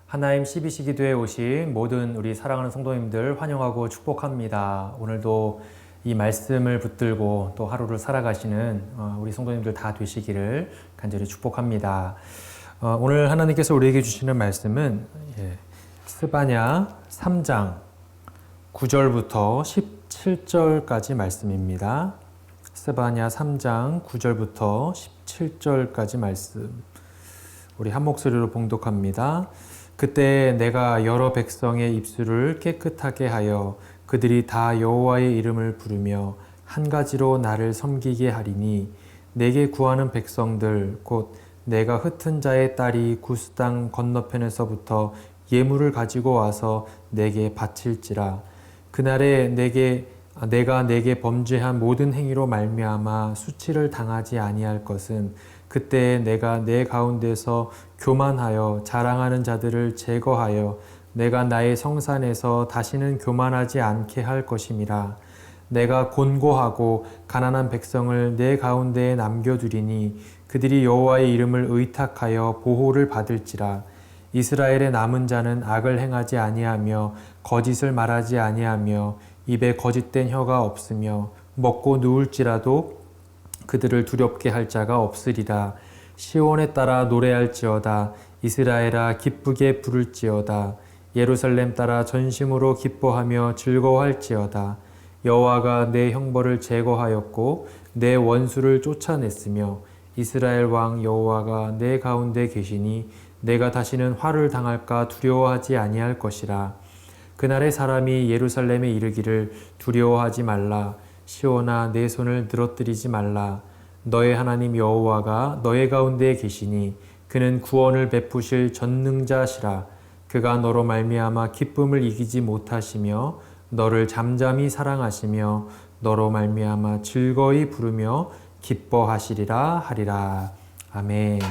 하나님 12시 기도에 오신 모든 우리 사랑하는 성도님들 환영하고 축복합니다. 오늘도 이 말씀을 붙들고 또 하루를 살아가시는 우리 성도님들 다 되시기를 간절히 축복합니다. 오늘 하나님께서 우리에게 주시는 말씀은 스바냐 3장 9절부터 17절까지 말씀입니다. 스바냐 3장 9절부터 17절까지 말씀. 우리 한 목소리로 봉독합니다. 그때 내가 여러 백성의 입술을 깨끗하게 하여 그들이 다 여호와의 이름을 부르며 한 가지로 나를 섬기게 하리니 내게 구하는 백성들 곧 내가 흩은 자의 딸이 구스 땅 건너편에서부터 예물을 가지고 와서 내게 바칠지라. 그날에 내가 내게 범죄한 모든 행위로 말미암아 수치를 당하지 아니할 것은 그때 내가 내 가운데서 교만하여 자랑하는 자들을 제거하여 내가 나의 성산에서 다시는 교만하지 않게 할 것임이라. 내가 곤고하고 가난한 백성을 내 가운데에 남겨두리니 그들이 여호와의 이름을 의탁하여 보호를 받을지라. 이스라엘의 남은 자는 악을 행하지 아니하며 거짓을 말하지 아니하며 입에 거짓된 혀가 없으며 먹고 누울지라도 그들을 두렵게 할 자가 없으리라. 시온에 따라 노래할지어다. 이스라엘아 기쁘게 부를지어다. 예루살렘 따라 전심으로 기뻐하며 즐거워할지어다. 여호와가 내 형벌을 제거하였고 내 원수를 쫓아냈으며 이스라엘 왕 여호와가 내 가운데 계시니 내가 다시는 화를 당할까 두려워하지 아니할 것이라. 그날의 사람이 예루살렘에 이르기를 두려워하지 말라. 시온아 내 손을 늘어뜨리지 말라. 너의 하나님 여호와가 너의 가운데에 계시니 그는 구원을 베푸실 전능자시라. 그가 너로 말미암아 기쁨을 이기지 못하시며 너를 잠잠히 사랑하시며 너로 말미암아 즐거이 부르며 기뻐하시리라 하리라. 아멘.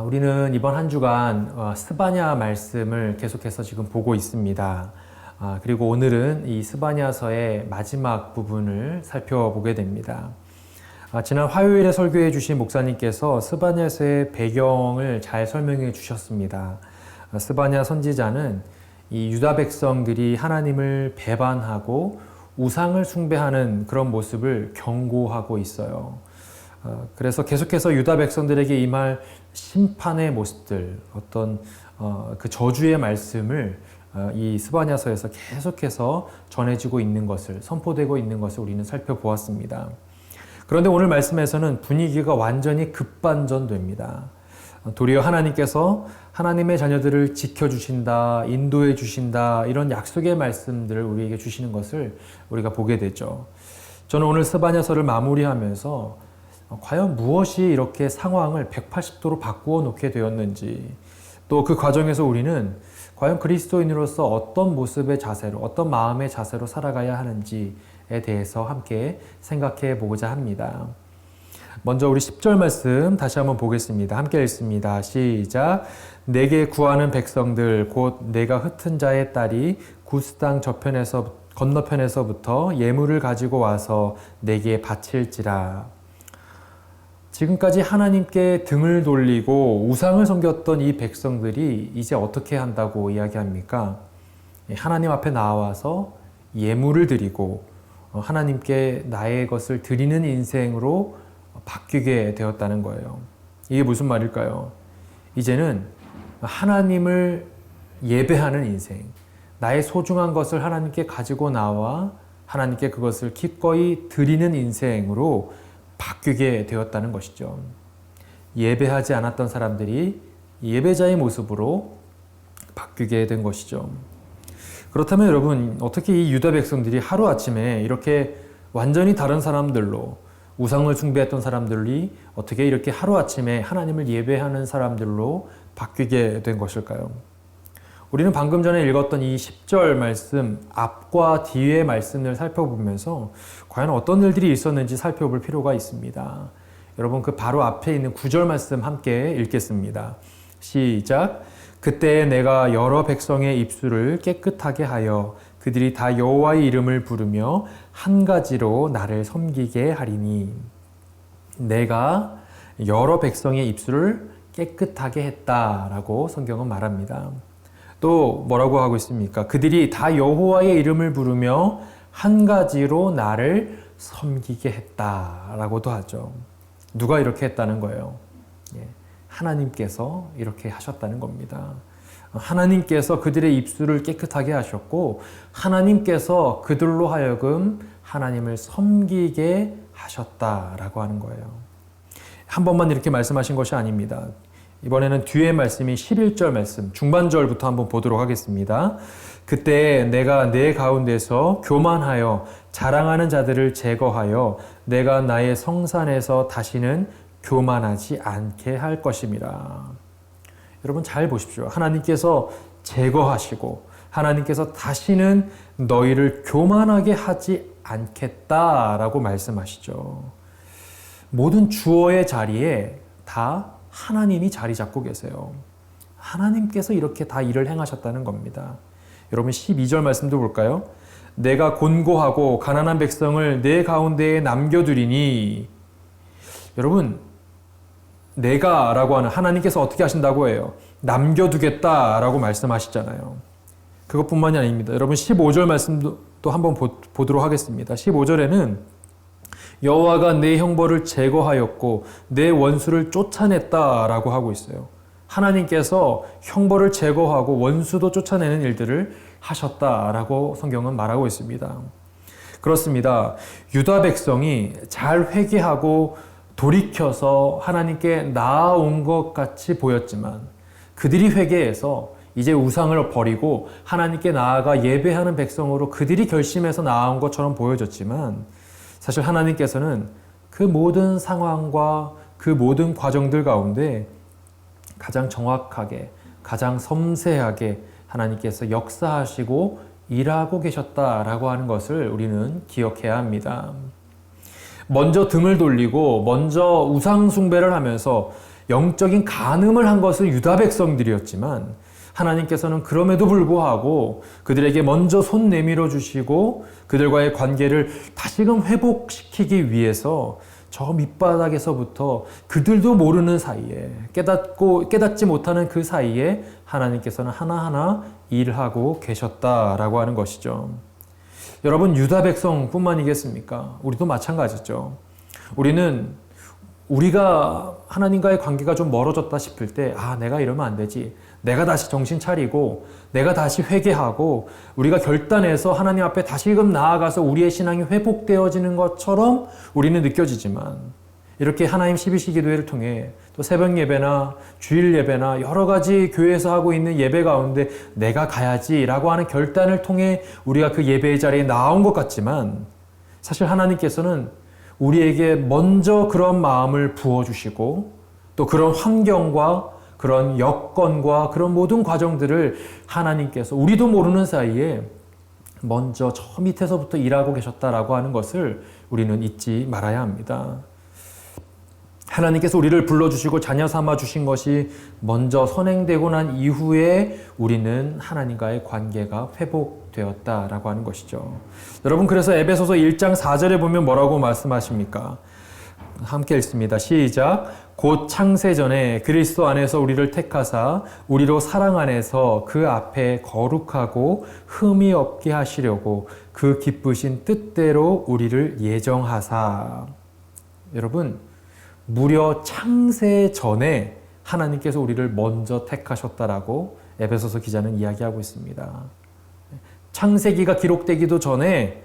우리는 이번 한 주간 스바냐 말씀을 계속해서 지금 보고 있습니다. 그리고 오늘은 이 스바냐서의 마지막 부분을 살펴보게 됩니다. 지난 화요일에 설교해 주신 목사님께서 스바냐서의 배경을 잘 설명해 주셨습니다. 스바냐 선지자는 이 유다 백성들이 하나님을 배반하고 우상을 숭배하는 그런 모습을 경고하고 있어요. 그래서 계속해서 유다 백성들에게 임할 심판의 모습들, 어떤 그 저주의 말씀을 이 스바냐서에서 계속해서 전해지고 있는 것을, 선포되고 있는 것을 우리는 살펴보았습니다. 그런데 오늘 말씀에서는 분위기가 완전히 급반전됩니다. 도리어 하나님께서 하나님의 자녀들을 지켜주신다, 인도해 주신다, 이런 약속의 말씀들을 우리에게 주시는 것을 우리가 보게 되죠. 저는 오늘 스바냐서를 마무리하면서 과연 무엇이 이렇게 상황을 180도로 바꾸어 놓게 되었는지, 또 그 과정에서 우리는 과연 그리스도인으로서 어떤 모습의 자세로, 어떤 마음의 자세로 살아가야 하는지에 대해서 함께 생각해 보고자 합니다. 먼저 우리 10절 말씀 다시 한번 보겠습니다. 함께 읽습니다. 시작. 내게 구하는 백성들 곧 내가 흩은 자의 딸이 구스 땅 건너편에서부터 예물을 가지고 와서 내게 바칠지라. 지금까지 하나님께 등을 돌리고 우상을 섬겼던 이 백성들이 이제 어떻게 한다고 이야기합니까? 하나님 앞에 나와서 예물을 드리고 하나님께 나의 것을 드리는 인생으로 바뀌게 되었다는 거예요. 이게 무슨 말일까요? 이제는 하나님을 예배하는 인생, 나의 소중한 것을 하나님께 가지고 나와 하나님께 그것을 기꺼이 드리는 인생으로 바뀌게 되었다는 것이죠. 예배하지 않았던 사람들이 예배자의 모습으로 바뀌게 된 것이죠. 그렇다면 여러분, 어떻게 이 유다 백성들이 하루아침에 이렇게 완전히 다른 사람들로, 우상을 숭배했던 사람들이 어떻게 이렇게 하루아침에 하나님을 예배하는 사람들로 바뀌게 된 것일까요? 우리는 방금 전에 읽었던 이 10절 말씀, 앞과 뒤의 말씀을 살펴보면서 과연 어떤 일들이 있었는지 살펴볼 필요가 있습니다. 여러분, 그 바로 앞에 있는 9절 말씀 함께 읽겠습니다. 시작. 그때 내가 여러 백성의 입술을 깨끗하게 하여 그들이 다 여호와의 이름을 부르며 한 가지로 나를 섬기게 하리니. 내가 여러 백성의 입술을 깨끗하게 했다라고 성경은 말합니다. 또 뭐라고 하고 있습니까? 그들이 다 여호와의 이름을 부르며 한 가지로 나를 섬기게 했다라고도 하죠. 누가 이렇게 했다는 거예요? 하나님께서 이렇게 하셨다는 겁니다. 하나님께서 그들의 입술을 깨끗하게 하셨고 하나님께서 그들로 하여금 하나님을 섬기게 하셨다라고 하는 거예요. 한 번만 이렇게 말씀하신 것이 아닙니다. 이번에는 뒤에 말씀이 11절 말씀, 중반절부터 한번 보도록 하겠습니다. 그때 내가 내 가운데서 교만하여 자랑하는 자들을 제거하여 내가 나의 성산에서 다시는 교만하지 않게 할 것임이라. 여러분 잘 보십시오. 하나님께서 제거하시고 하나님께서 다시는 너희를 교만하게 하지 않겠다라고 말씀하시죠. 모든 주어의 자리에 다 하나님이 자리 잡고 계세요. 하나님께서 이렇게 다 일을 행하셨다는 겁니다. 여러분 12절 말씀도 볼까요? 내가 곤고하고 가난한 백성을 내 가운데에 남겨두리니. 여러분 내가라고 하는 하나님께서 어떻게 하신다고 해요? 남겨두겠다라고 말씀하시잖아요. 그것뿐만이 아닙니다. 여러분 15절 말씀도 또 한번 보도록 하겠습니다. 15절에는 여호와가 내 형벌을 제거하였고 내 원수를 쫓아냈다라고 하고 있어요. 하나님께서 형벌을 제거하고 원수도 쫓아내는 일들을 하셨다라고 성경은 말하고 있습니다. 그렇습니다. 유다 백성이 잘 회개하고 돌이켜서 하나님께 나아온 것 같이 보였지만 그들이 회개해서 이제 우상을 버리고 하나님께 나아가 예배하는 백성으로 그들이 결심해서 나아온 것처럼 보여졌지만 사실 하나님께서는 그 모든 상황과 그 모든 과정들 가운데 가장 정확하게, 가장 섬세하게 하나님께서 역사하시고 일하고 계셨다라고 하는 것을 우리는 기억해야 합니다. 먼저 등을 돌리고 먼저 우상 숭배를 하면서 영적인 간음을 한 것은 유다 백성들이었지만 하나님께서는 그럼에도 불구하고 그들에게 먼저 손 내밀어 주시고 그들과의 관계를 다시금 회복시키기 위해서 저 밑바닥에서부터 그들도 모르는 사이에 깨닫지 못하는 그 사이에 하나님께서는 하나하나 일하고 계셨다라고 하는 것이죠. 여러분 유다 백성뿐만이겠습니까? 우리도 마찬가지죠. 우리가 하나님과의 관계가 좀 멀어졌다 싶을 때 내가 이러면 안 되지. 내가 다시 정신 차리고 내가 다시 회개하고 우리가 결단해서 하나님 앞에 다시금 나아가서 우리의 신앙이 회복되어지는 것처럼 우리는 느껴지지만 이렇게 하나님 12시 기도회를 통해 또 새벽 예배나 주일 예배나 여러 가지 교회에서 하고 있는 예배 가운데 내가 가야지라고 하는 결단을 통해 우리가 그 예배의 자리에 나온 것 같지만 사실 하나님께서는 우리에게 먼저 그런 마음을 부어주시고 또 그런 환경과 그런 여건과 그런 모든 과정들을 하나님께서 우리도 모르는 사이에 먼저 저 밑에서부터 일하고 계셨다라고 하는 것을 우리는 잊지 말아야 합니다. 하나님께서 우리를 불러주시고 자녀 삼아 주신 것이 먼저 선행되고 난 이후에 우리는 하나님과의 관계가 회복되었다라고 하는 것이죠. 여러분 그래서 에베소서 1장 4절에 보면 뭐라고 말씀하십니까? 함께 읽습니다. 시작. 곧 창세전에 그리스도 안에서 우리를 택하사 우리로 사랑 안에서 그 앞에 거룩하고 흠이 없게 하시려고 그 기쁘신 뜻대로 우리를 예정하사. 여러분 무려 창세 전에 하나님께서 우리를 먼저 택하셨다라고 에베소서 기자는 이야기하고 있습니다. 창세기가 기록되기도 전에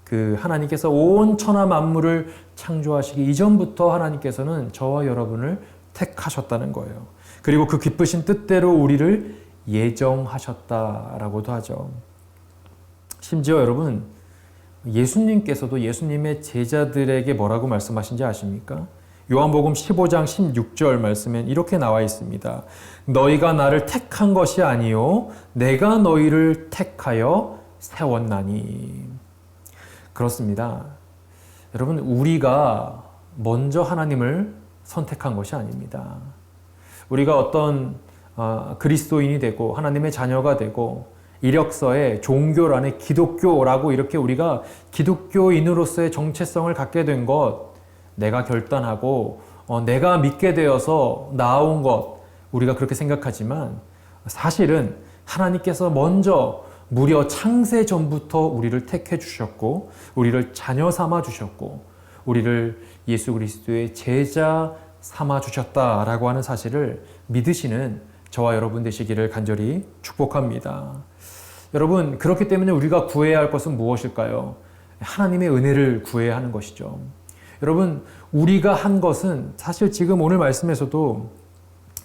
그 하나님께서 온 천하 만물을 창조하시기 이전부터 하나님께서는 저와 여러분을 택하셨다는 거예요. 그리고 그 기쁘신 뜻대로 우리를 예정하셨다라고도 하죠. 심지어 여러분 예수님께서도 예수님의 제자들에게 뭐라고 말씀하신지 아십니까? 요한복음 15장 16절 말씀엔 이렇게 나와 있습니다. 너희가 나를 택한 것이 아니요 내가 너희를 택하여 세웠나니. 그렇습니다. 여러분 우리가 먼저 하나님을 선택한 것이 아닙니다. 우리가 어떤 그리스도인이 되고 하나님의 자녀가 되고 이력서에 종교란에 기독교라고 이렇게 우리가 기독교인으로서의 정체성을 갖게 된 것 내가 결단하고 내가 믿게 되어서 나아온 것 우리가 그렇게 생각하지만 사실은 하나님께서 먼저 무려 창세 전부터 우리를 택해 주셨고 우리를 자녀 삼아 주셨고 우리를 예수 그리스도의 제자 삼아 주셨다라고 하는 사실을 믿으시는 저와 여러분 되시기를 간절히 축복합니다. 여러분, 그렇기 때문에 우리가 구해야 할 것은 무엇일까요? 하나님의 은혜를 구해야 하는 것이죠. 여러분, 우리가 한 것은 사실 지금 오늘 말씀에서도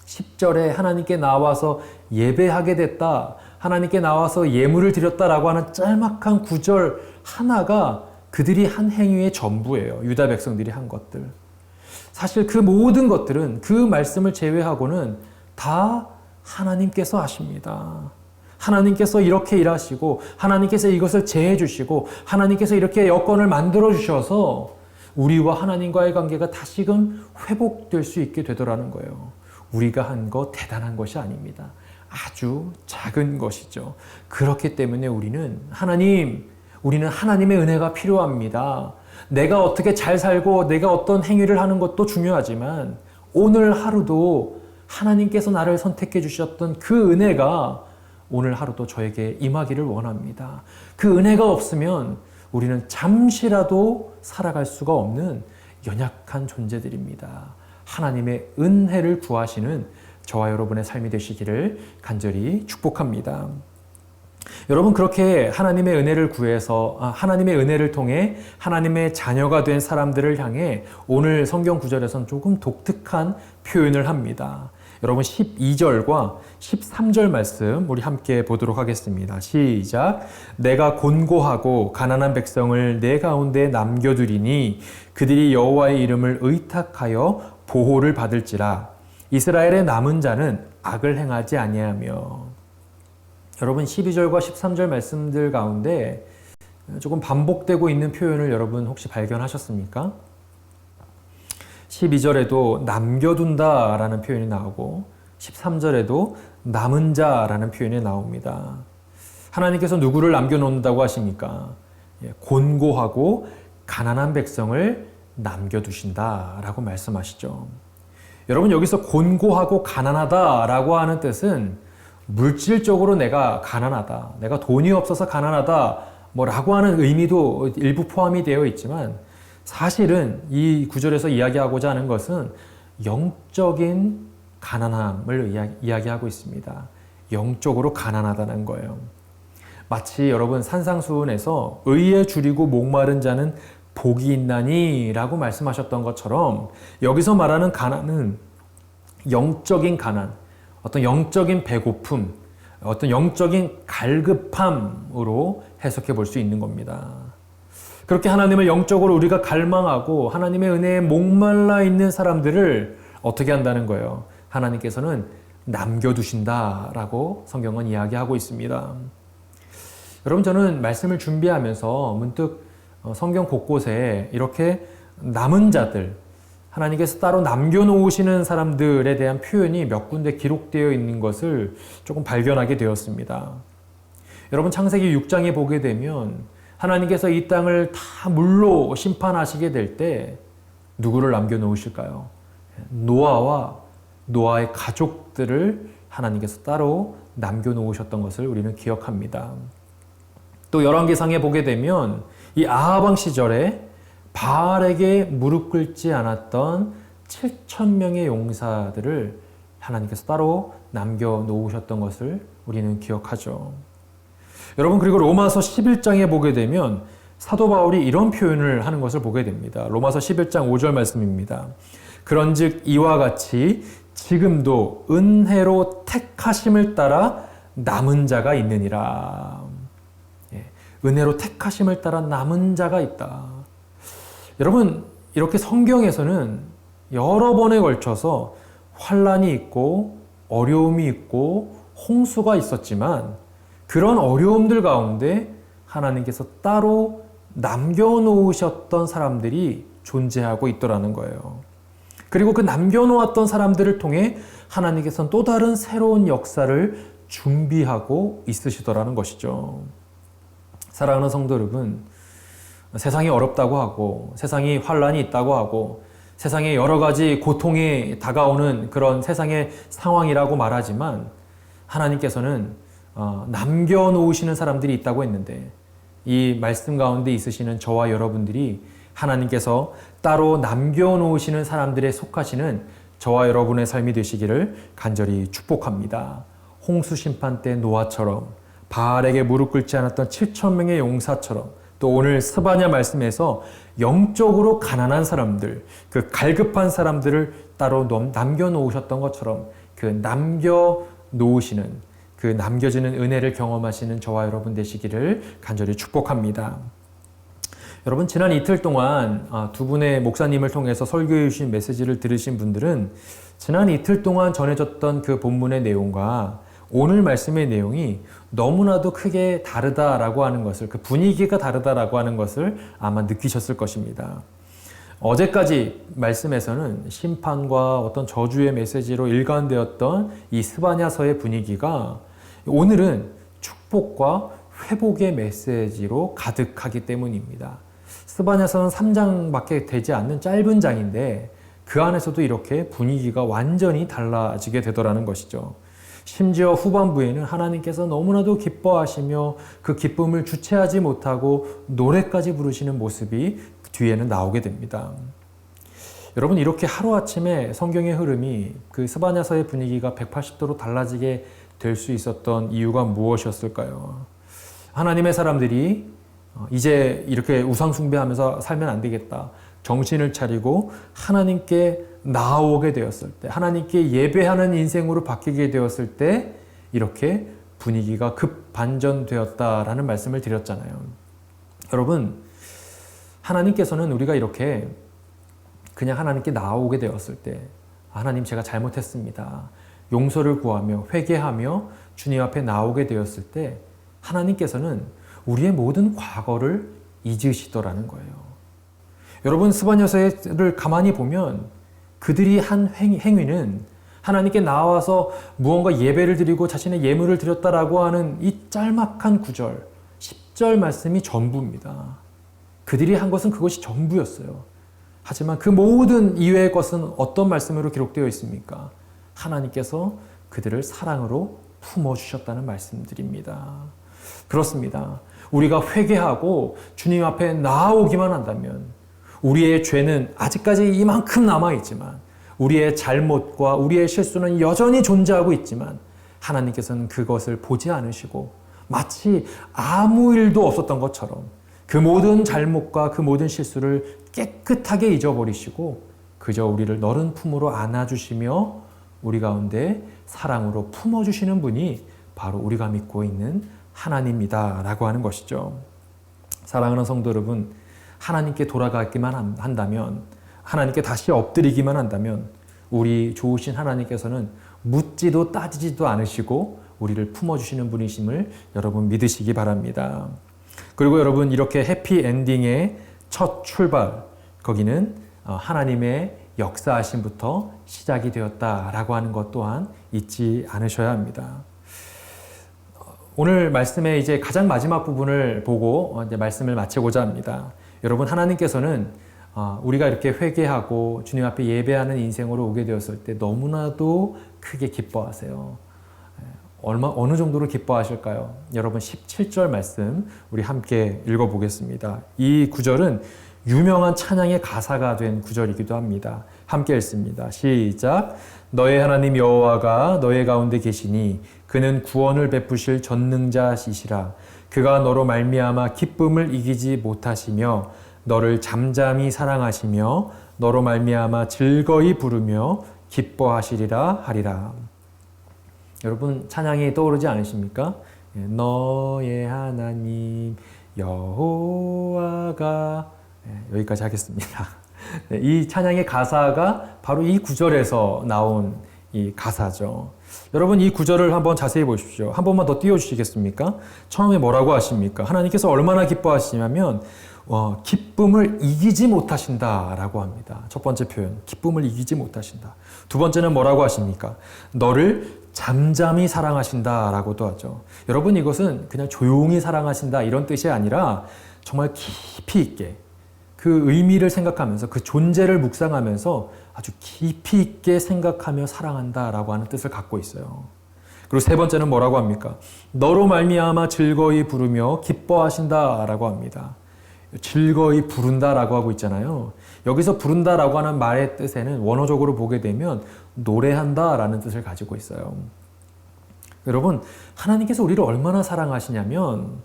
10절에 하나님께 나와서 예배하게 됐다, 하나님께 나와서 예물을 드렸다라고 하는 짤막한 구절 하나가 그들이 한 행위의 전부예요. 유다 백성들이 한 것들. 사실 그 모든 것들은 그 말씀을 제외하고는 다 하나님께서 하십니다. 하나님께서 이렇게 일하시고 하나님께서 이것을 제해 주시고 하나님께서 이렇게 여건을 만들어 주셔서 우리와 하나님과의 관계가 다시금 회복될 수 있게 되더라는 거예요. 우리가 한 거 대단한 것이 아닙니다. 아주 작은 것이죠. 그렇기 때문에 우리는 하나님의 은혜가 필요합니다. 내가 어떻게 잘 살고 내가 어떤 행위를 하는 것도 중요하지만 오늘 하루도 하나님께서 나를 선택해 주셨던 그 은혜가 오늘 하루도 저에게 임하기를 원합니다. 그 은혜가 없으면 우리는 잠시라도 살아갈 수가 없는 연약한 존재들입니다. 하나님의 은혜를 구하시는 저와 여러분의 삶이 되시기를 간절히 축복합니다. 여러분, 그렇게 하나님의 은혜를 구해서 하나님의 은혜를 통해 하나님의 자녀가 된 사람들을 향해 오늘 성경 구절에서는 조금 독특한 표현을 합니다. 여러분, 12절과 13절 말씀 우리 함께 보도록 하겠습니다. 시작. 내가 곤고하고 가난한 백성을 내 가운데 남겨두리니 그들이 여호와의 이름을 의탁하여 보호를 받을지라. 이스라엘의 남은 자는 악을 행하지 아니하며. 여러분, 12절과 13절 말씀들 가운데 조금 반복되고 있는 표현을 여러분 혹시 발견하셨습니까? 12절에도 남겨둔다 라는 표현이 나오고 13절에도 남은 자라는 표현이 나옵니다. 하나님께서 누구를 남겨놓는다고 하십니까? 곤고하고 가난한 백성을 남겨두신다라고 말씀하시죠. 여러분, 여기서 곤고하고 가난하다라고 하는 뜻은 물질적으로 내가 가난하다, 내가 돈이 없어서 가난하다 라고 하는 의미도 일부 포함이 되어 있지만 사실은 이 구절에서 이야기하고자 하는 것은 영적인 가난함을 이야기하고 있습니다. 영적으로 가난하다는 거예요. 마치 여러분 산상수훈에서 의에 줄이고 목마른 자는 복이 있나니 라고 말씀하셨던 것처럼 여기서 말하는 가난은 영적인 가난, 어떤 영적인 배고픔, 어떤 영적인 갈급함으로 해석해 볼 수 있는 겁니다. 그렇게 하나님을 영적으로 우리가 갈망하고 하나님의 은혜에 목말라 있는 사람들을 어떻게 한다는 거예요? 하나님께서는 남겨두신다라고 성경은 이야기하고 있습니다. 여러분, 저는 말씀을 준비하면서 문득 성경 곳곳에 이렇게 남은 자들, 하나님께서 따로 남겨놓으시는 사람들에 대한 표현이 몇 군데 기록되어 있는 것을 조금 발견하게 되었습니다. 여러분, 창세기 6장에 보게 되면 하나님께서 이 땅을 다 물로 심판하시게 될 때 누구를 남겨놓으실까요? 노아와 노아의 가족들을 하나님께서 따로 남겨놓으셨던 것을 우리는 기억합니다. 또 열왕기상에 보게 되면 이 아하방 시절에 바알에게 무릎 꿇지 않았던 7,000명의 용사들을 하나님께서 따로 남겨놓으셨던 것을 우리는 기억하죠. 여러분, 그리고 로마서 11장에 보게 되면 사도 바울이 이런 표현을 하는 것을 보게 됩니다. 로마서 11장 5절 말씀입니다. 그런즉 이와 같이 지금도 은혜로 택하심을 따라 남은 자가 있느니라. 은혜로 택하심을 따라 남은 자가 있다. 여러분, 이렇게 성경에서는 여러 번에 걸쳐서 환란이 있고 어려움이 있고 홍수가 있었지만 그런 어려움들 가운데 하나님께서 따로 남겨놓으셨던 사람들이 존재하고 있더라는 거예요. 그리고 그 남겨놓았던 사람들을 통해 하나님께서는 또 다른 새로운 역사를 준비하고 있으시더라는 것이죠. 사랑하는 성도 여러분, 세상이 어렵다고 하고 세상이 환란이 있다고 하고 세상에 여러 가지 고통이 다가오는 그런 세상의 상황이라고 말하지만 하나님께서는 남겨놓으시는 사람들이 있다고 했는데 이 말씀 가운데 있으시는 저와 여러분들이 하나님께서 따로 남겨놓으시는 사람들에 속하시는 저와 여러분의 삶이 되시기를 간절히 축복합니다. 홍수 심판 때 노아처럼 바알에게 무릎 꿇지 않았던 7천 명의 용사처럼 또 오늘 스바냐 말씀에서 영적으로 가난한 사람들, 그 갈급한 사람들을 따로 남겨놓으셨던 것처럼 그 남겨놓으시는, 그 남겨지는 은혜를 경험하시는 저와 여러분 되시기를 간절히 축복합니다. 여러분, 지난 이틀 동안 두 분의 목사님을 통해서 설교해 주신 메시지를 들으신 분들은 지난 이틀 동안 전해졌던 그 본문의 내용과 오늘 말씀의 내용이 너무나도 크게 다르다라고 하는 것을, 그 분위기가 다르다라고 하는 것을 아마 느끼셨을 것입니다. 어제까지 말씀에서는 심판과 어떤 저주의 메시지로 일관되었던 이 스바냐서의 분위기가 오늘은 축복과 회복의 메시지로 가득하기 때문입니다. 스바냐서는 3장밖에 되지 않는 짧은 장인데 그 안에서도 이렇게 분위기가 완전히 달라지게 되더라는 것이죠. 심지어 후반부에는 하나님께서 너무나도 기뻐하시며 그 기쁨을 주체하지 못하고 노래까지 부르시는 모습이 뒤에는 나오게 됩니다. 여러분, 이렇게 하루아침에 성경의 흐름이 그 스바냐서의 분위기가 180도로 달라지게 될 수 있었던 이유가 무엇이었을까요? 하나님의 사람들이 이제 이렇게 우상숭배하면서 살면 안 되겠다. 정신을 차리고 하나님께 나아오게 되었을 때, 하나님께 예배하는 인생으로 바뀌게 되었을 때 이렇게 분위기가 급반전되었다라는 말씀을 드렸잖아요. 여러분, 하나님께서는 우리가 이렇게 그냥 하나님께 나아오게 되었을 때, 하나님 제가 잘못했습니다. 용서를 구하며 회개하며 주님 앞에 나오게 되었을 때 하나님께서는 우리의 모든 과거를 잊으시더라는 거예요. 여러분, 스바냐서를 가만히 보면 그들이 한 행위는 하나님께 나와서 무언가 예배를 드리고 자신의 예물을 드렸다라고 하는 이 짤막한 구절, 10절 말씀이 전부입니다. 그들이 한 것은 그것이 전부였어요. 하지만 그 모든 이외의 것은 어떤 말씀으로 기록되어 있습니까? 하나님께서 그들을 사랑으로 품어주셨다는 말씀드립니다. 그렇습니다. 우리가 회개하고 주님 앞에 나아오기만 한다면 우리의 죄는 아직까지 이만큼 남아있지만 우리의 잘못과 우리의 실수는 여전히 존재하고 있지만 하나님께서는 그것을 보지 않으시고 마치 아무 일도 없었던 것처럼 그 모든 잘못과 그 모든 실수를 깨끗하게 잊어버리시고 그저 우리를 너른 품으로 안아주시며 우리 가운데 사랑으로 품어주시는 분이 바로 우리가 믿고 있는 하나님이다 라고 하는 것이죠. 사랑하는 성도 여러분, 하나님께 돌아가기만 한다면, 하나님께 다시 엎드리기만 한다면 우리 좋으신 하나님께서는 묻지도 따지지도 않으시고 우리를 품어주시는 분이심을 여러분 믿으시기 바랍니다. 그리고 여러분, 이렇게 해피엔딩의 첫 출발, 거기는 하나님의 역사하심부터 시작이 되었다라고 하는 것 또한 잊지 않으셔야 합니다. 오늘 말씀의 이제 가장 마지막 부분을 보고 이제 말씀을 마치고자 합니다. 여러분, 하나님께서는 우리가 이렇게 회개하고 주님 앞에 예배하는 인생으로 오게 되었을 때 너무나도 크게 기뻐하세요. 어느 정도로 기뻐하실까요? 여러분, 17절 말씀 우리 함께 읽어보겠습니다. 이 구절은 유명한 찬양의 가사가 된 구절이기도 합니다. 함께 읽습니다. 시작. 너의 하나님 여호와가 너의 가운데 계시니 그는 구원을 베푸실 전능자시시라. 그가 너로 말미암아 기쁨을 이기지 못하시며 너를 잠잠히 사랑하시며 너로 말미암아 즐거이 부르며 기뻐하시리라 하리라. 여러분, 찬양이 떠오르지 않으십니까? 너의 하나님 여호와가, 여기까지 하겠습니다. 이 찬양의 가사가 바로 이 구절에서 나온 이 가사죠. 여러분, 이 구절을 한번 자세히 보십시오. 한 번만 더 띄워주시겠습니까? 처음에 뭐라고 하십니까? 하나님께서 얼마나 기뻐하시냐면 기쁨을 이기지 못하신다라고 합니다. 첫 번째 표현, 기쁨을 이기지 못하신다. 두 번째는 뭐라고 하십니까? 너를 잠잠히 사랑하신다라고도 하죠. 여러분, 이것은 그냥 조용히 사랑하신다 이런 뜻이 아니라 정말 깊이 있게, 그 의미를 생각하면서 그 존재를 묵상하면서 아주 깊이 있게 생각하며 사랑한다라고 하는 뜻을 갖고 있어요. 그리고 세 번째는 뭐라고 합니까? 너로 말미암아 즐거이 부르며 기뻐하신다라고 합니다. 즐거이 부른다라고 하고 있잖아요. 여기서 부른다라고 하는 말의 뜻에는 원어적으로 보게 되면 노래한다라는 뜻을 가지고 있어요. 여러분, 하나님께서 우리를 얼마나 사랑하시냐면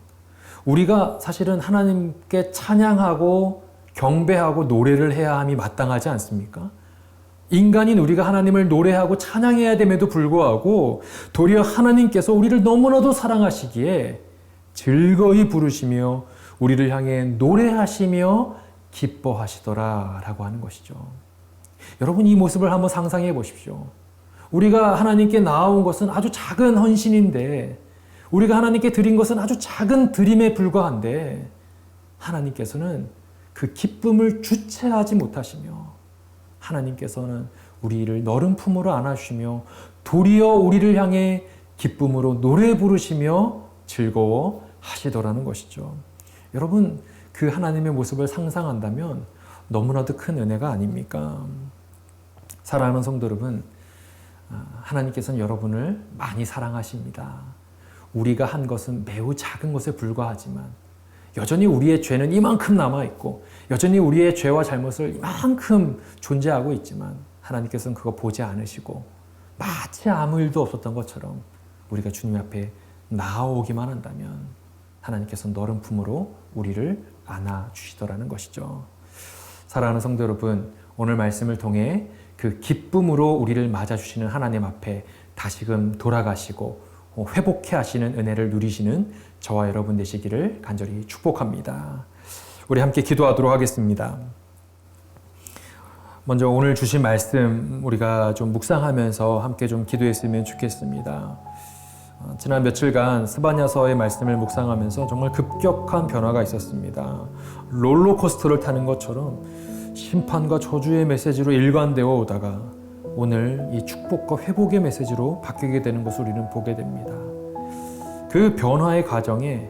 우리가 사실은 하나님께 찬양하고 경배하고 노래를 해야 함이 마땅하지 않습니까? 인간인 우리가 하나님을 노래하고 찬양해야 됨에도 불구하고 도리어 하나님께서 우리를 너무나도 사랑하시기에 즐거이 부르시며 우리를 향해 노래하시며 기뻐하시더라 라고 하는 것이죠. 여러분, 이 모습을 한번 상상해 보십시오. 우리가 하나님께 나아온 것은 아주 작은 헌신인데, 우리가 하나님께 드린 것은 아주 작은 드림에 불과한데, 하나님께서는 그 기쁨을 주체하지 못하시며 하나님께서는 우리를 너른 품으로 안아주시며 도리어 우리를 향해 기쁨으로 노래 부르시며 즐거워하시더라는 것이죠. 여러분, 그 하나님의 모습을 상상한다면 너무나도 큰 은혜가 아닙니까? 사랑하는 성도 여러분, 하나님께서는 여러분을 많이 사랑하십니다. 우리가 한 것은 매우 작은 것에 불과하지만 여전히 우리의 죄는 이만큼 남아있고 여전히 우리의 죄와 잘못을 이만큼 존재하고 있지만 하나님께서는 그거 보지 않으시고 마치 아무 일도 없었던 것처럼 우리가 주님 앞에 나아오기만 한다면 하나님께서는 너른 품으로 우리를 안아주시더라는 것이죠. 사랑하는 성도 여러분, 오늘 말씀을 통해 그 기쁨으로 우리를 맞아주시는 하나님 앞에 다시금 돌아가시고 회복해 하시는 은혜를 누리시는 저와 여러분 되시기를 간절히 축복합니다. 우리 함께 기도하도록 하겠습니다. 먼저 오늘 주신 말씀 우리가 좀 묵상하면서 함께 좀 기도했으면 좋겠습니다. 지난 며칠간 스바냐서의 말씀을 묵상하면서 정말 급격한 변화가 있었습니다. 롤러코스터를 타는 것처럼 심판과 저주의 메시지로 일관되어 오다가 오늘 이 축복과 회복의 메시지로 바뀌게 되는 것을 우리는 보게 됩니다. 그 변화의 과정에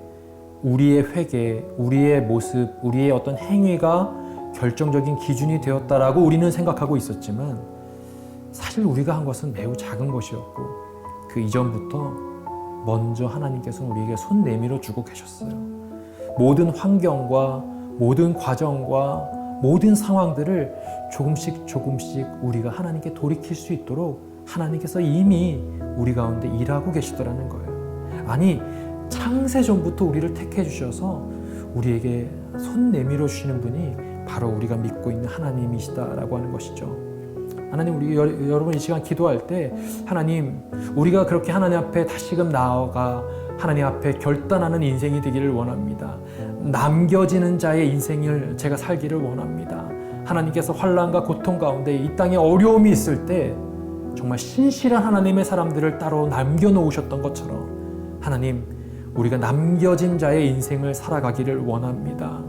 우리의 회개, 우리의 모습, 우리의 어떤 행위가 결정적인 기준이 되었다라고 우리는 생각하고 있었지만 사실 우리가 한 것은 매우 작은 것이었고 그 이전부터 먼저 하나님께서는 우리에게 손 내밀어 주고 계셨어요. 모든 환경과 모든 과정과 모든 상황들을 조금씩 우리가 하나님께 돌이킬 수 있도록 하나님께서 이미 우리 가운데 일하고 계시더라는 거예요. 아니, 창세전부터 우리를 택해 주셔서 우리에게 손 내밀어 주시는 분이 바로 우리가 믿고 있는 하나님이시다라고 하는 것이죠. 하나님, 우리 여러분 이 시간 기도할 때 하나님, 우리가 그렇게 하나님 앞에 다시금 나아가 하나님 앞에 결단하는 인생이 되기를 원합니다. 남겨지는 자의 인생을 제가 살기를 원합니다. 하나님께서 환난과 고통 가운데 이 땅에 어려움이 있을 때 정말 신실한 하나님의 사람들을 따로 남겨놓으셨던 것처럼 하나님, 우리가 남겨진 자의 인생을 살아가기를 원합니다.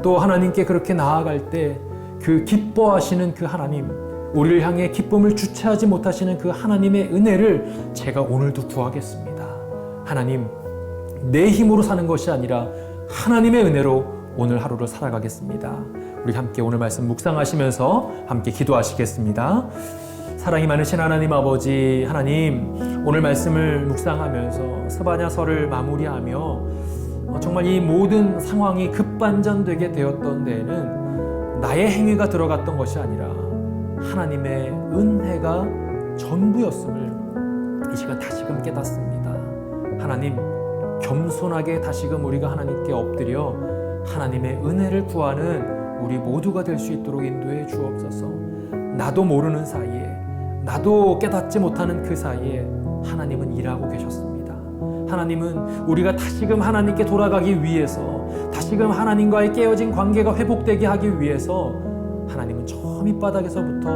또 하나님께 그렇게 나아갈 때 그 기뻐하시는 그 하나님, 우리를 향해 기쁨을 주체하지 못하시는 그 하나님의 은혜를 제가 오늘도 구하겠습니다. 하나님, 내 힘으로 사는 것이 아니라 하나님의 은혜로 오늘 하루를 살아가겠습니다. 우리 함께 오늘 말씀 묵상하시면서 함께 기도하시겠습니다. 사랑이 많으신 하나님 아버지, 하나님, 오늘 말씀을 묵상하면서 스바냐서를 마무리하며 정말 이 모든 상황이 급반전되게 되었던 데에는 나의 행위가 들어갔던 것이 아니라 하나님의 은혜가 전부였음을 이 시간 다시금 깨닫습니다. 하나님, 겸손하게 다시금 우리가 하나님께 엎드려 하나님의 은혜를 구하는 우리 모두가 될 수 있도록 인도해 주옵소서. 나도 모르는 사이에, 나도 깨닫지 못하는 그 사이에 하나님은 일하고 계셨습니다. 하나님은 우리가 다시금 하나님께 돌아가기 위해서, 다시금 하나님과의 깨어진 관계가 회복되게 하기 위해서 하나님은 저 밑바닥에서부터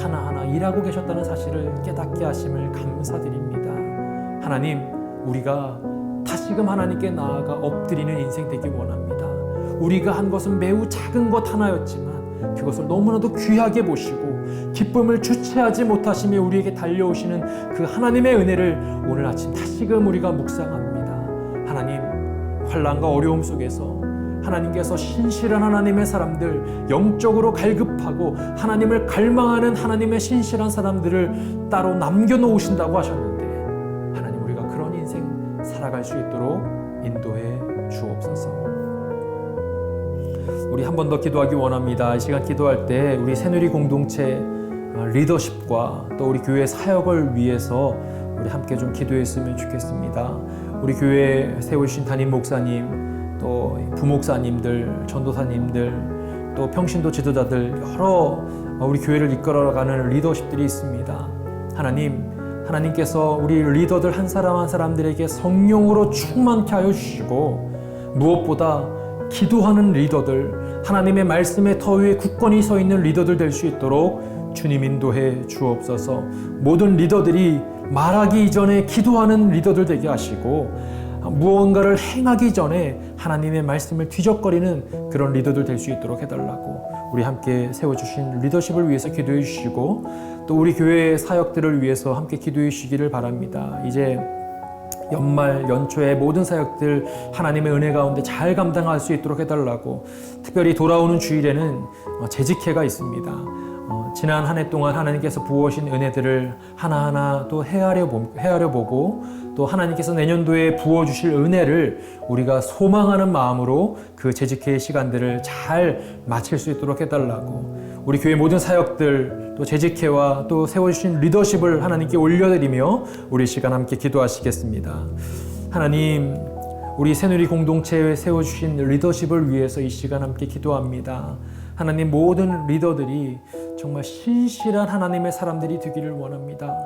하나하나 일하고 계셨다는 사실을 깨닫게 하심을 감사드립니다. 하나님, 우리가 다시금 하나님께 나아가 엎드리는 인생 되기 원합니다. 우리가 한 것은 매우 작은 것 하나였지만 그것을 너무나도 귀하게 보시고 기쁨을 주체하지 못하시며 우리에게 달려오시는 그 하나님의 은혜를 오늘 아침 다시금 우리가 묵상합니다. 하나님, 환난과 어려움 속에서 하나님께서 신실한 하나님의 사람들, 영적으로 갈급하고 하나님을 갈망하는 하나님의 신실한 사람들을 따로 남겨놓으신다고 하셨는데, 하나님 우리가 그런 인생 살아갈 수 있도록 인도해 주옵소서. 우리 한 번 더 기도하기 원합니다. 이 시간 기도할 때 우리 새누리 공동체 리더십과 또 우리 교회 사역을 위해서 우리 함께 좀 기도했으면 좋겠습니다. 우리 교회에 세우신 담임 목사님, 또 부목사님들, 전도사님들, 또 평신도 지도자들, 여러 우리 교회를 이끌어가는 리더십들이 있습니다. 하나님께서 우리 리더들 한 사람 한 사람들에게 성령으로 충만케 하여 주시고, 무엇보다 기도하는 리더들, 하나님의 말씀의 터 위에 굳건히 서 있는 리더들 될 수 있도록 주님 인도해 주옵소서. 모든 리더들이 말하기 이전에 기도하는 리더들 되게 하시고, 무언가를 행하기 전에 하나님의 말씀을 뒤적거리는 그런 리더들 될 수 있도록 해달라고 우리 함께 세워주신 리더십을 위해서 기도해 주시고, 또 우리 교회의 사역들을 위해서 함께 기도해 주시기를 바랍니다. 이제 연말 연초에 모든 사역들 하나님의 은혜 가운데 잘 감당할 수 있도록 해달라고, 특별히 돌아오는 주일에는 재직회가 있습니다. 지난 한 해 동안 하나님께서 부어오신 은혜들을 하나하나 또 헤아려 보고, 또 하나님께서 내년도에 부어주실 은혜를 우리가 소망하는 마음으로 그 재직회의 시간들을 잘 마칠 수 있도록 해달라고, 우리 교회 모든 사역들, 또 재직회와 또 세워주신 리더십을 하나님께 올려드리며 우리 시간 함께 기도하시겠습니다. 하나님, 우리 새누리 공동체에 세워주신 리더십을 위해서 이 시간 함께 기도합니다. 하나님, 모든 리더들이 정말 신실한 하나님의 사람들이 되기를 원합니다.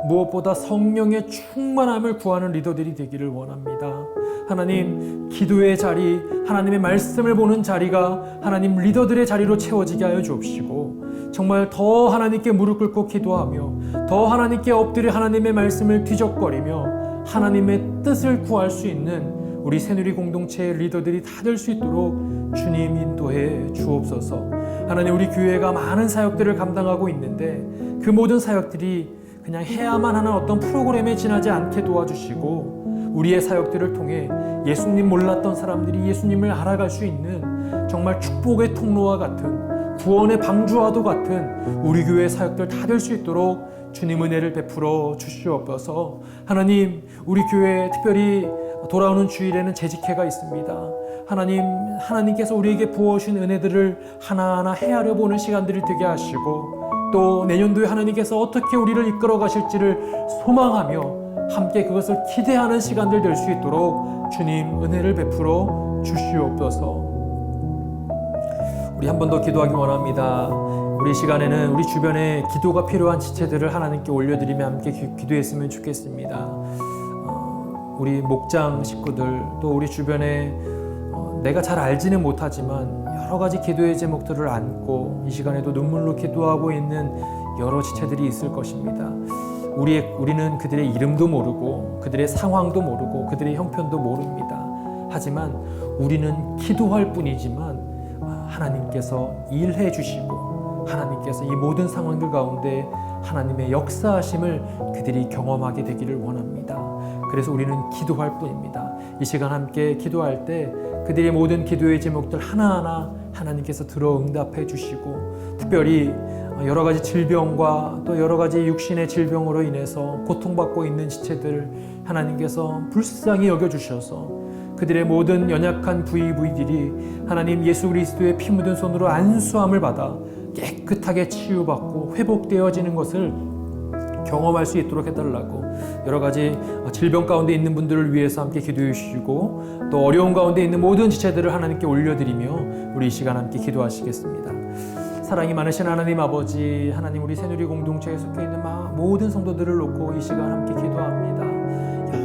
무엇보다 성령의 충만함을 구하는 리더들이 되기를 원합니다. 하나님, 기도의 자리, 하나님의 말씀을 보는 자리가 하나님 리더들의 자리로 채워지게 하여 주옵시고, 정말 더 하나님께 무릎 꿇고 기도하며 더 하나님께 엎드려 하나님의 말씀을 뒤적거리며 하나님의 뜻을 구할 수 있는 우리 새누리 공동체의 리더들이 다 될 수 있도록 주님 인도해 주옵소서. 하나님, 우리 교회가 많은 사역들을 감당하고 있는데 그 모든 사역들이 그냥 해야만 하는 어떤 프로그램에 지나지 않게 도와주시고, 우리의 사역들을 통해 예수님 몰랐던 사람들이 예수님을 알아갈 수 있는 정말 축복의 통로와 같은, 구원의 방주와도 같은 우리 교회의 사역들 다 될 수 있도록 주님 은혜를 베풀어 주시옵소서. 하나님, 우리 교회에 특별히 돌아오는 주일에는 재직회가 있습니다. 하나님께서 우리에게 부어주신 은혜들을 하나하나 헤아려 보는 시간들이 되게 하시고, 또 내년도에 하나님께서 어떻게 우리를 이끌어 가실지를 소망하며 함께 그것을 기대하는 시간들 될 수 있도록 주님 은혜를 베풀어 주시옵소서. 우리 한 번 더 기도하기 원합니다. 우리 시간에는 우리 주변에 기도가 필요한 지체들을 하나님께 올려드리며 함께 기도했으면 좋겠습니다. 우리 목장 식구들, 또 우리 주변에 내가 잘 알지는 못하지만 여러 가지 기도의 제목들을 안고 이 시간에도 눈물로 기도하고 있는 여러 지체들이 있을 것입니다. 우리는 그들의 이름도 모르고 그들의 상황도 모르고 그들의 형편도 모릅니다. 하지만 우리는 기도할 뿐이지만 하나님께서 일해 주시고, 하나님께서 이 모든 상황들 가운데 하나님의 역사하심을 그들이 경험하게 되기를 원합니다. 그래서 우리는 기도할 뿐입니다. 이 시간 함께 기도할 때 그들의 모든 기도의 제목들 하나하나 하나님께서 들어 응답해 주시고, 특별히 여러 가지 질병과 또 여러 가지 육신의 질병으로 인해서 고통받고 있는 지체들 하나님께서 불쌍히 여겨주셔서 그들의 모든 연약한 부위들이 하나님 예수 그리스도의 피 묻은 손으로 안수함을 받아 깨끗하게 치유받고 회복되어지는 것을 경험할 수 있도록 해달라고, 여러 가지 질병 가운데 있는 분들을 위해서 함께 기도해 주시고, 또 어려운 가운데 있는 모든 지체들을 하나님께 올려드리며 우리 이 시간 함께 기도하시겠습니다. 사랑이 많으신 하나님 아버지, 하나님, 우리 새누리 공동체에 속해 있는 모든 성도들을 놓고 이 시간 함께 기도합니다.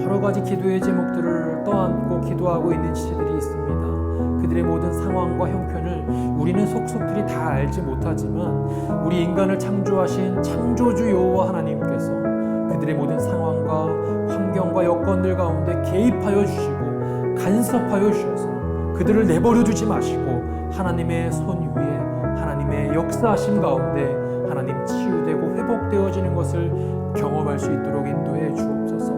여러 가지 기도의 제목들을 떠안고 기도하고 있는 지체들이 있습니다. 그들의 모든 상황과 형편을 우리는 속속들이 다 알지 못하지만 우리 인간을 창조하신 창조주 여호와 하나님께서 그들의 모든 상황과 환경과 여건들 가운데 개입하여 주시고 간섭하여 주셔서 그들을 내버려 두지 마시고 하나님의 손 위에 하나님의 역사하심 가운데 하나님 치유되고 회복되어지는 것을 경험할 수 있도록 인도해 주옵소서.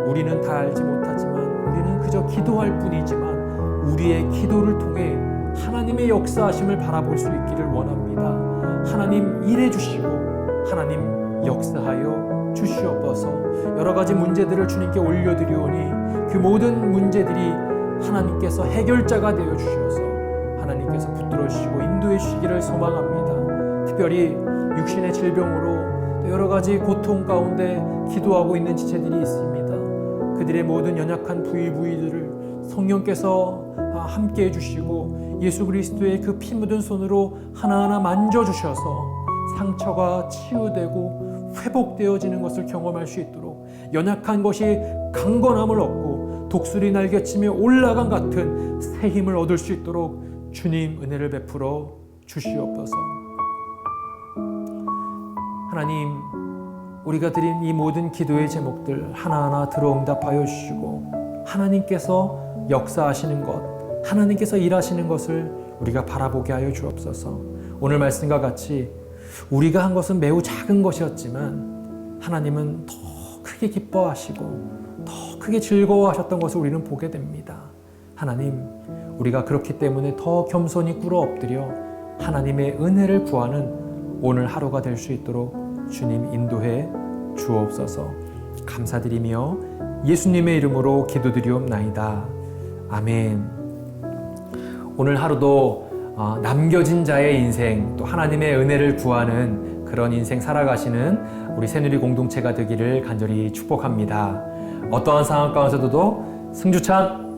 우리는 다 알지 못하지만 우리는 그저 기도할 뿐이지만 우리의 기도를 통해 하나님의 역사하심을 바라볼 수 있기를 원합니다. 하나님 일해 주시고 하나님 역사하여 주시옵소서. 여러 가지 문제들을 주님께 올려드리오니 그 모든 문제들이 하나님께서 해결자가 되어 주셔서 하나님께서 붙들어 주시고 인도해 주시기를 소망합니다. 특별히 육신의 질병으로 여러 가지 고통 가운데 기도하고 있는 지체들이 있습니다. 그들의 모든 연약한 부위들을 성령께서 함께 해주시고 예수 그리스도의 그 피 묻은 손으로 하나하나 만져주셔서 상처가 치유되고 회복되어지는 것을 경험할 수 있도록 연약한 것이 강건함을 얻고 독수리 날개치며 올라간 같은 새 힘을 얻을 수 있도록 주님 은혜를 베풀어 주시옵소서. 하나님, 우리가 드린 이 모든 기도의 제목들 하나하나 들어응답하여 주시고 하나님께서 역사하시는 것, 하나님께서 일하시는 것을 우리가 바라보게 하여 주옵소서. 오늘 말씀과 같이 우리가 한 것은 매우 작은 것이었지만 하나님은 더 크게 기뻐하시고 더 크게 즐거워하셨던 것을 우리는 보게 됩니다. 하나님, 우리가 그렇기 때문에 더 겸손히 꿇어 엎드려 하나님의 은혜를 구하는 오늘 하루가 될 수 있도록 주님 인도해 주옵소서. 감사드리며 예수님의 이름으로 기도드리옵나이다. 아멘. 오늘 하루도 남겨진 자의 인생, 또 하나님의 은혜를 구하는 그런 인생 살아가시는 우리 새누리 공동체가 되기를 간절히 축복합니다. 어떠한 상황 가운데서도 승주찬